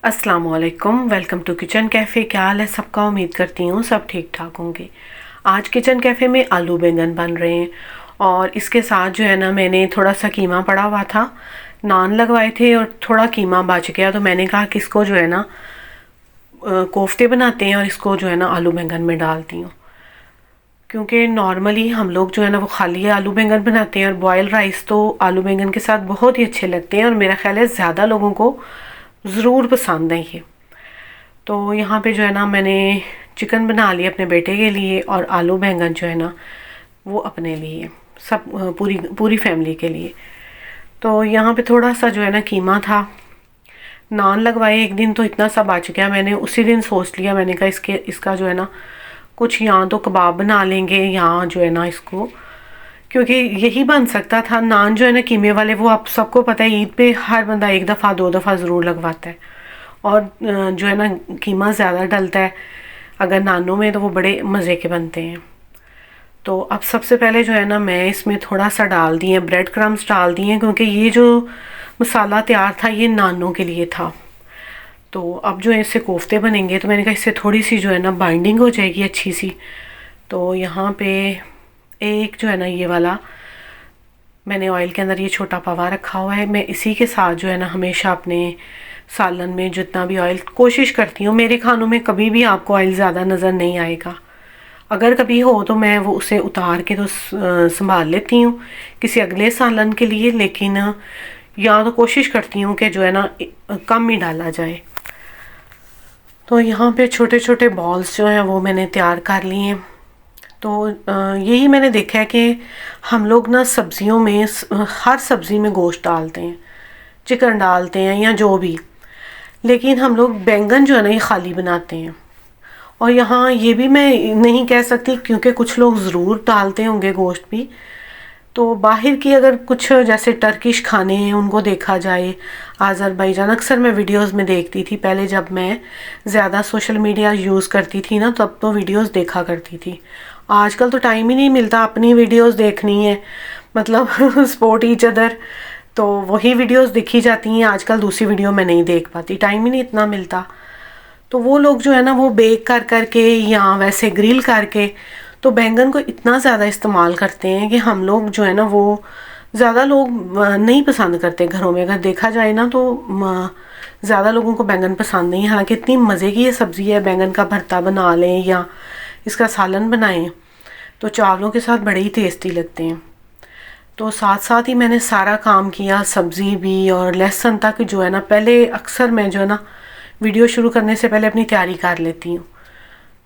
अस्सलाम वालेकुम, welcome to kitchen cafe. क्या हाल है सबका? उम्मीद करती हूँ सब ठीक ठाक होंगे। आज किचन कैफ़े में आलू बैंगन बन रहे हैं और इसके साथ जो है ना, मैंने थोड़ा सा कीमा पड़ा हुआ था, नान लगवाए थे और थोड़ा कीमा बच गया, तो मैंने कहा कि इसको जो है ना कोफ्ते बनाते हैं और इसको जो है ना आलू बैंगन में डालती हूँ। क्योंकि नॉर्मली हम लोग जो है ना वो खाली आलू बैंगन बनाते हैं और बॉयल राइस तो आलू बैंगन के साथ बहुत ही अच्छे लगते हैं और मेरा ख्याल है ज़्यादा लोगों को ज़रूर पसंद है ये। तो यहाँ पे जो है ना मैंने चिकन बना लिया अपने बेटे के लिए और आलू बैंगन जो है ना वो अपने लिए, सब पूरी पूरी फैमिली के लिए। तो यहाँ पे थोड़ा सा जो है ना कीमा था, नान लगवाए एक दिन तो इतना सा बच गया। मैंने उसी दिन सोच लिया, मैंने कहा इसका जो है ना कुछ यहाँ तो कबाब बना लेंगे, यहाँ जो है ना इसको, क्योंकि यही बन सकता था। नान जो है ना कीमे वाले, वो आप सबको पता है ईद पे हर बंदा एक दफ़ा दो दफ़ा ज़रूर लगवाता है और जो है ना कीमा ज़्यादा डलता है अगर नानों में, तो वो बड़े मज़े के बनते हैं। तो अब सबसे पहले जो है ना मैं इसमें थोड़ा सा डाल दिए ब्रेड क्रम्स डाल दिए, क्योंकि ये जो मसाला तैयार था ये नानों के लिए था। तो अब जो है इससे कोफ्ते बनेंगे, तो मैंने कहा इससे थोड़ी सी जो है ना बाइंडिंग हो जाएगी अच्छी सी। तो यहाँ पे एक जो है ना ये वाला मैंने ऑयल के अंदर ये छोटा पवा रखा हुआ है। मैं इसी के साथ जो है ना हमेशा अपने सालन में जितना भी ऑयल कोशिश करती हूँ, मेरे खानों में कभी भी आपको ऑयल ज़्यादा नज़र नहीं आएगा। अगर कभी हो तो मैं वो उसे उतार के तो संभाल लेती हूँ किसी अगले सालन के लिए, लेकिन या तो कोशिश करती हूँ कि जो है ना कम ही डाला जाए। तो यहाँ पे छोटे छोटे बॉल्स जो हैं वो मैंने तैयार कर लिए हैं। तो यही मैंने देखा है कि हम लोग ना सब्जियों में हर सब्ज़ी में गोश्त डालते हैं, चिकन डालते हैं या जो भी, लेकिन हम लोग बैंगन जो है ना ये खाली बनाते हैं। और यहाँ ये भी मैं नहीं कह सकती, क्योंकि कुछ लोग ज़रूर डालते होंगे गोश्त भी। तो बाहर की अगर कुछ जैसे टर्किश खाने हैं उनको देखा जाए, आज़रबाईजान, अक्सर मैं वीडियोस में देखती थी पहले जब मैं ज़्यादा सोशल मीडिया यूज़ करती थी ना, तब तो वीडियोस देखा करती थी। आजकल तो टाइम ही नहीं मिलता अपनी वीडियोस देखनी है, मतलब सपोर्ट ईच अदर, तो वही वीडियोस देखी जाती हैं। आजकल दूसरी वीडियो मैं नहीं देख पाती, टाइम ही नहीं इतना मिलता। तो वो लोग जो है ना वो बेक कर करके या वैसे ग्रिल करके तो बैंगन को इतना ज़्यादा इस्तेमाल करते हैं कि हम लोग जो है ना वो ज़्यादा लोग नहीं पसंद करते घरों में। अगर देखा जाए ना तो ज़्यादा लोगों को बैंगन पसंद नहीं है। हालांकि इतनी मज़े की ये सब्ज़ी है, बैंगन का भरता बना लें या इसका सालन बनाएं तो चावलों के साथ बड़े ही टेस्टी लगते हैं। तो साथ साथ ही मैंने सारा काम किया, सब्ज़ी भी और लहसुन तक जो है ना, पहले अक्सर मैं जो है ना वीडियो शुरू करने से पहले अपनी तैयारी कर लेती हूँ।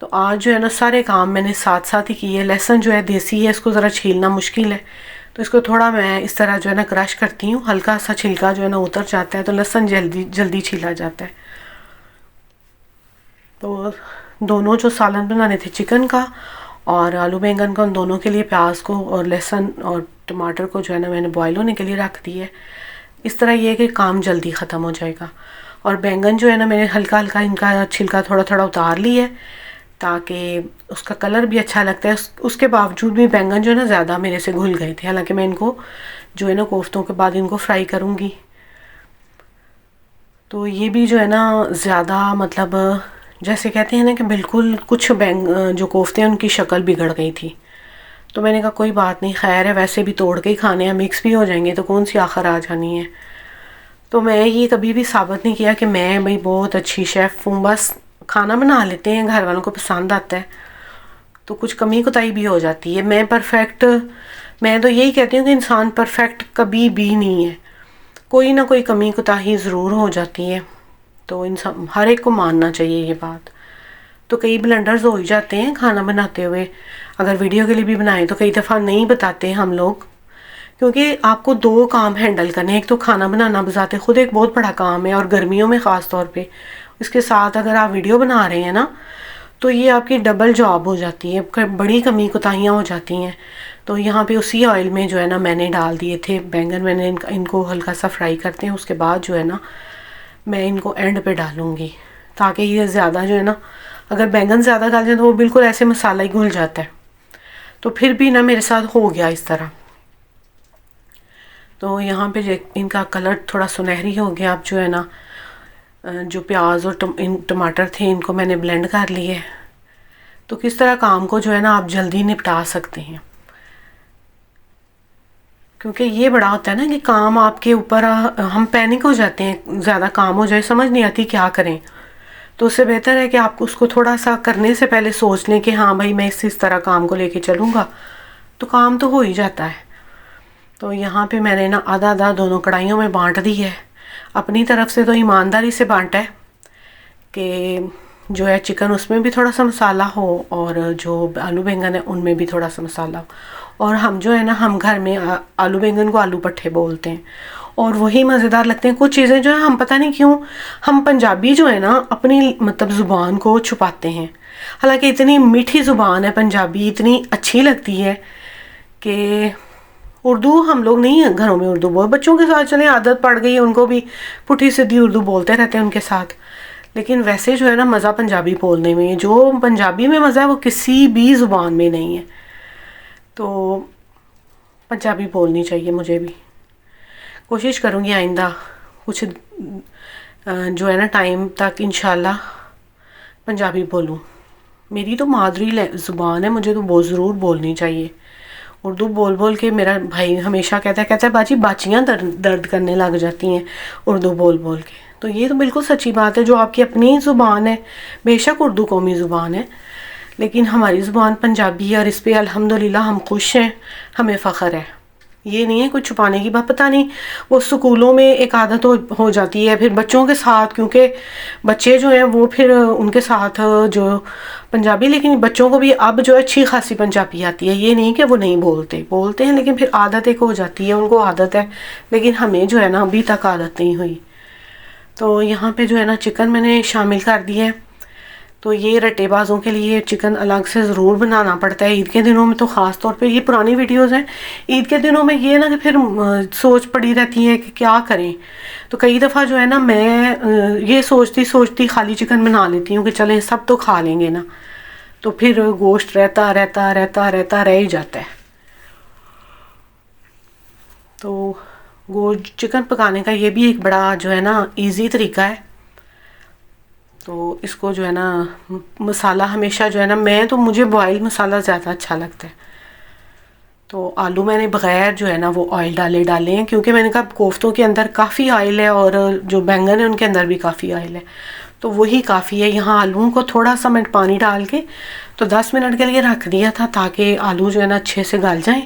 तो आज जो है ना सारे काम मैंने साथ साथ ही किए। लहसुन जो है देसी है, इसको ज़रा छीलना मुश्किल है, तो इसको थोड़ा मैं इस तरह जो है ना क्रश करती हूँ, हल्का सा छिलका जो है ना उतर जाता है, तो लहसुन जल्दी जल्दी छीला जाता है। तो दोनों जो सालन बनाने थे चिकन का और आलू बैंगन का, उन दोनों के लिए प्याज को और लहसुन और टमाटर को जो है ना मैंने बॉयल होने के लिए रख दी है। इस तरह ये है कि काम जल्दी ख़त्म हो जाएगा। और बैंगन जो है ना मैंने हल्का हल्का इनका छिलका थोड़ा थोड़ा उतार लिया है, ताकि उसका कलर भी अच्छा लगता है। उसके बावजूद भी बैंगन जो है ना ज़्यादा मेरे से घुल गए थे। हालांकि मैं इनको जो है ना कोफ्तों के बाद इनको फ्राई करूँगी। तो ये भी जो है ना ज़्यादा, मतलब जैसे कहते हैं ना कि बिल्कुल कुछ जो कोफ्ते हैं उनकी शक्ल बिगड़ गई थी। तो मैंने कहा कोई बात नहीं, खैर है, वैसे भी तोड़ के ही खाने हैं, मिक्स भी हो जाएंगे तो कौन सी आखिर आ जानी है। तो मैं ये कभी भी साबित नहीं किया कि मैं भाई बहुत अच्छी शेफ़ हूँ। बस खाना बना लेते हैं, घर वालों को पसंद आता है, तो कुछ कमी कोताही भी हो जाती है। मैं तो यही कहती हूँ कि इंसान परफेक्ट कभी भी नहीं है, कोई ना कोई कमी कोताही ज़रूर हो जाती है। तो इंसान हर एक को मानना चाहिए ये बात। तो कई ब्लंडर्स हो ही जाते हैं खाना बनाते हुए। अगर वीडियो के लिए भी बनाएं तो कई दफ़ा नहीं बताते हम लोग, क्योंकि आपको दो काम हैंडल करने हैं। एक तो खाना बनाना बजाते खुद एक बहुत बड़ा काम है, और गर्मियों में ख़ास तौर पे इसके साथ अगर आप वीडियो बना रहे हैं ना, तो ये आपकी डबल जॉब हो जाती है, बड़ी कमी कोताहियाँ हो जाती हैं। तो यहाँ पे उसी ऑयल में जो है ना मैंने डाल दिए थे बैंगन। मैंने इनको हल्का सा फ्राई करते हैं, उसके बाद जो है ना मैं इनको एंड पे डालूँगी, ताकि ये ज़्यादा जो है ना, अगर बैंगन ज़्यादा डाल जाए तो वो बिल्कुल ऐसे मसाला ही घुल जाता है। तो फिर भी ना मेरे साथ हो गया इस तरह। तो यहाँ पे इनका कलर थोड़ा सुनहरी हो गया। अब जो है ना जो प्याज और टमाटर थे इनको मैंने ब्लेंड कर लिए। तो किस तरह काम को जो है ना आप जल्दी निपटा सकते हैं, क्योंकि ये बड़ा होता है ना कि काम आपके ऊपर हम पैनिक हो जाते हैं, ज़्यादा काम हो जाए समझ नहीं आती क्या करें। तो उससे बेहतर है कि आप उसको थोड़ा सा करने से पहले सोच लें कि हाँ भाई मैं इस तरह काम को लेके चलूँगा, तो काम तो हो ही जाता है। तो यहाँ पे मैंने ना आधा आधा दोनों कढ़ाइयों में बांट दी है। अपनी तरफ से तो ईमानदारी से बांटा है कि जो है चिकन उसमें भी थोड़ा सा मसाला हो और जो आलू बैंगन है उनमें भी थोड़ा सा मसाला हो। और हम जो है ना हम घर में आलू बैंगन को आलू पट्ठे बोलते हैं और वही मज़ेदार लगते हैं। कुछ चीज़ें जो है हम पता नहीं क्यों हम पंजाबी जो है ना अपनी मतलब ज़ुबान को छुपाते हैं। हालांकि इतनी मीठी ज़ुबान है पंजाबी, इतनी अच्छी लगती है कि उर्दू हम लोग नहीं है घरों में उर्दू बोल, बच्चों के साथ चले आदत पड़ गई है, उनको भी पुठी सीधी उर्दू बोलते रहते हैं उनके साथ। लेकिन वैसे जो है ना मज़ा पंजाबी बोलने में, जो पंजाबी में मज़ा है वो किसी भी ज़ुबान में नहीं है। तो पंजाबी बोलनी चाहिए, मुझे भी कोशिश करूँगी आइंदा कुछ जो है ना टाइम तक इंशाल्लाह पंजाबी बोलूँ। मेरी तो मादरी ज़ुबान है, मुझे तो बहुत ज़रूर बोलनी चाहिए। उर्दू बोल बोल के मेरा भाई हमेशा कहता है बाजी बाचियाँ दर्द करने लग जाती हैं उर्दू बोल बोल के। तो ये तो बिल्कुल सच्ची बात है, जो आपकी अपनी ज़ुबान है, बेशक उर्दू कौमी ज़ुबान है लेकिन हमारी ज़ुबान पंजाबी है और इस पर अल्हम्दुलिल्लाह हम खुश हैं, हमें फ़ख्र है। ये नहीं है कुछ छुपाने की बात। पता नहीं वो स्कूलों में एक आदत हो जाती है, फिर बच्चों के साथ, क्योंकि बच्चे जो हैं वो फिर उनके साथ जो पंजाबी, लेकिन बच्चों को भी अब जो अच्छी खासी पंजाबी आती है, ये नहीं कि वो नहीं बोलते हैं लेकिन फिर आदत एक हो जाती है, उनको आदत है, लेकिन हमें जो है ना अभी तक आदत नहीं हुई। तो यहाँ पे जो है ना चिकन मैंने शामिल कर दिया है। तो ये रट्टेबाजों के लिए चिकन अलग से ज़रूर बनाना पड़ता है ईद के दिनों में, तो ख़ास तौर पे ये पुरानी वीडियोस हैं। ईद के दिनों में ये ना कि फिर सोच पड़ी रहती है कि क्या करें। तो कई दफ़ा जो है ना मैं ये सोचती खाली चिकन बना लेती हूँ कि चलें सब तो खा लेंगे ना, तो फिर गोश्त रहता रह ही जाता है। तो चिकन पकाने का ये भी एक बड़ा जो है ना ईजी तरीका है। तो इसको जो है ना मसाला हमेशा जो है ना, मैं तो मुझे बॉयल मसाला ज़्यादा अच्छा लगता है। तो आलू मैंने बग़ैर जो है ना वो ऑयल डाले हैं, क्योंकि मैंने कहा कोफ्तों के अंदर काफ़ी ऑयल है और जो बैंगन है उनके अंदर भी काफ़ी ऑयल है, तो वही काफ़ी है। यहाँ आलूओं को थोड़ा सा मैं पानी डाल के तो 10 मिनट के लिए रख दिया था ताकि आलू जो है ना अच्छे से गल जाएं।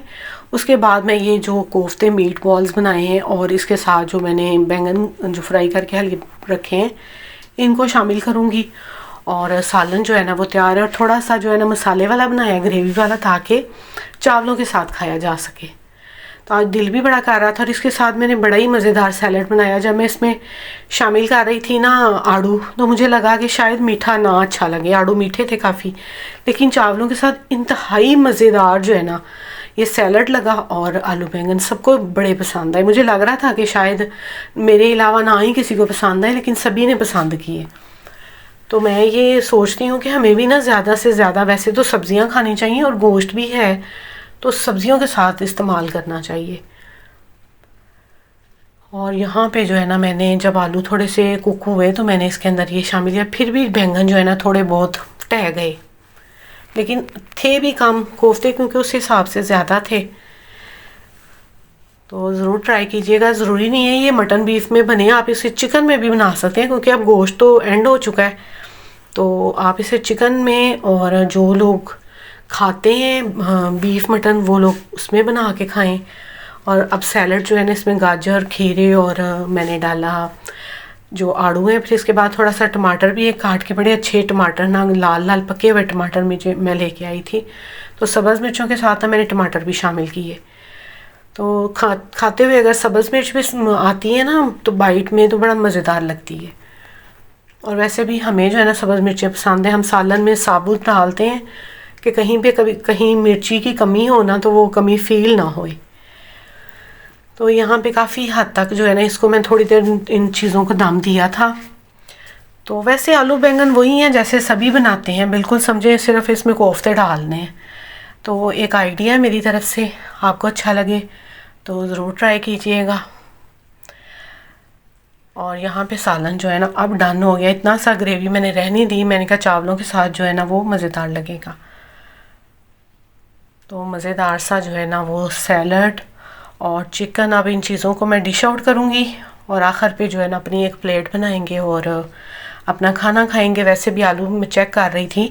उसके बाद मैं ये जो कोफ्ते मीट बॉल्स बनाए हैं और इसके साथ जो मैंने बैंगन जो फ्राई करके हल्के रखे हैं इनको शामिल करूँगी। और सालन जो है ना वो तैयार है और थोड़ा सा जो है ना मसाले वाला बनाया है, ग्रेवी वाला, ताकि चावलों के साथ खाया जा सके। तो आज दिल भी बड़ा कर रहा था और इसके साथ मैंने बड़ा ही मज़ेदार सैलड बनाया। जब मैं इसमें शामिल कर रही थी ना आड़ू, तो मुझे लगा कि शायद मीठा ना अच्छा लगे, आड़ू मीठे थे काफ़ी, लेकिन चावलों के साथ इंतहाई मज़ेदार जो है ना ये सैलड लगा और आलू बैंगन सबको बड़े पसंद आए। मुझे लग रहा था कि शायद मेरे अलावा ना ही किसी को पसंद आए, लेकिन सभी ने पसंद किए। तो मैं ये सोचती हूँ कि हमें भी ना ज़्यादा से ज़्यादा, वैसे तो सब्ज़ियाँ खानी चाहिए और गोश्त भी है तो सब्ज़ियों के साथ इस्तेमाल करना चाहिए। और यहाँ पे जो है ना मैंने जब आलू थोड़े से कुक हुए तो मैंने इसके अंदर ये शामिल किया। फिर भी बैंगन जो है ना थोड़े बहुत टह गए, लेकिन थे भी कम कोफ्ते क्योंकि उस हिसाब से ज़्यादा थे। तो ज़रूर ट्राई कीजिएगा। ज़रूरी नहीं है ये मटन बीफ में बने, आप इसे चिकन में भी बना सकते हैं, क्योंकि अब गोश्त तो एंड हो चुका है। तो आप इसे चिकन में, और जो लोग खाते हैं बीफ मटन वो लोग उसमें बना के खाएं। और अब सैलड जो है ना इसमें गाजर, खीरे और मैंने डाला जो आड़ू है, फिर इसके बाद थोड़ा सा टमाटर भी एक काट के, बड़े अच्छे टमाटर ना लाल लाल पके हुए टमाटर मुझे मैं लेके आई थी, तो सब्ज़ मिर्चों के साथ मैंने टमाटर भी शामिल किए। तो खाते हुए अगर सब्ज़ मिर्च भी आती है ना तो बाइट में तो बड़ा मज़ेदार लगती है। और वैसे भी हमें जो है ना सब्ज़ मिर्चें पसंद है, हम सालन में साबुत डालते हैं कि कहीं पे कहीं मिर्ची की कमी हो ना तो वो कमी फील ना होए। तो यहाँ पे काफ़ी हद तक जो है ना इसको मैं थोड़ी देर इन चीज़ों को दम दिया था। तो वैसे आलू बैंगन वही हैं जैसे सभी बनाते हैं, बिल्कुल समझे, सिर्फ इसमें कोफ्ते डालने हैं। तो एक आइडिया है मेरी तरफ से, आपको अच्छा लगे तो ज़रूर ट्राई कीजिएगा। और यहाँ पे सालन जो है ना अब डन हो गया। इतना सा ग्रेवी मैंने रहने दी, मैंने कहा चावलों के साथ जो है ना वो मज़ेदार लगेगा। तो मज़ेदार सा जो है ना वो सैलड और चिकन, अब इन चीज़ों को मैं डिश आउट करूँगी और आखिर पे जो है ना अपनी एक प्लेट बनाएंगे और अपना खाना खाएंगे। वैसे भी आलू मैं चेक कर रही थी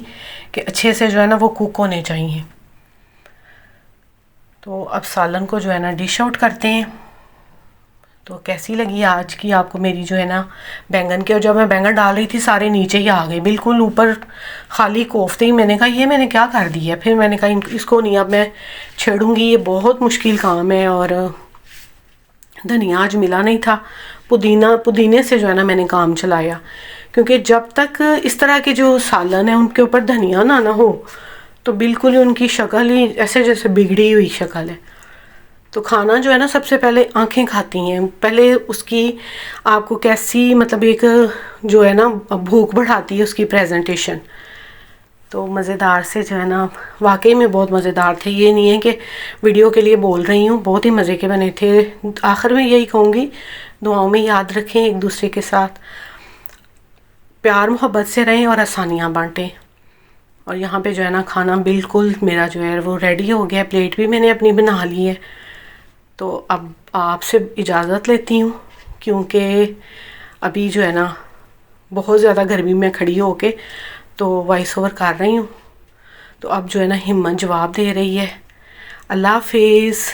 कि अच्छे से जो है ना वो कुक होने चाहिए। तो अब सालन को जो है ना डिश आउट करते हैं। तो कैसी लगी आज की आपको मेरी जो है ना बैंगन की, और जब मैं बैंगन डाल रही थी सारे नीचे ही आ गए, बिल्कुल ऊपर खाली कोफ्ते ही। मैंने कहा ये मैंने क्या कर दिया। फिर मैंने कहा इसको नहीं अब मैं छेड़ूंगी, ये बहुत मुश्किल काम है। और धनिया आज मिला नहीं था, पुदीने से जो है ना मैंने काम चलाया, क्योंकि जब तक इस तरह के जो सालन है उनके ऊपर धनिया ना हो तो बिल्कुल ही उनकी शक्ल ही ऐसे जैसे बिगड़ी हुई शक्ल है। तो खाना जो है ना सबसे पहले आंखें खाती हैं, पहले उसकी आपको कैसी मतलब एक जो है ना भूख बढ़ाती है उसकी प्रेजेंटेशन। तो मज़ेदार से जो है ना वाकई में बहुत मज़ेदार थे। ये नहीं है कि वीडियो के लिए बोल रही हूँ, बहुत ही मज़े के बने थे। आखिर में यही कहूँगी, दुआओं में याद रखें, एक दूसरे के साथ प्यार मोहब्बत से रहें और आसानियाँ बांटें। और यहाँ पे जो है ना खाना बिल्कुल मेरा जो है वो रेडी हो गया, प्लेट भी मैंने अपनी बना ली है। तो अब आपसे इजाज़त लेती हूँ, क्योंकि अभी जो है ना बहुत ज़्यादा गर्मी में खड़ी होके तो वॉइस ओवर कर रही हूँ। तो अब जो है ना हिम्मत जवाब दे रही है। अल्लाह हाफिज़।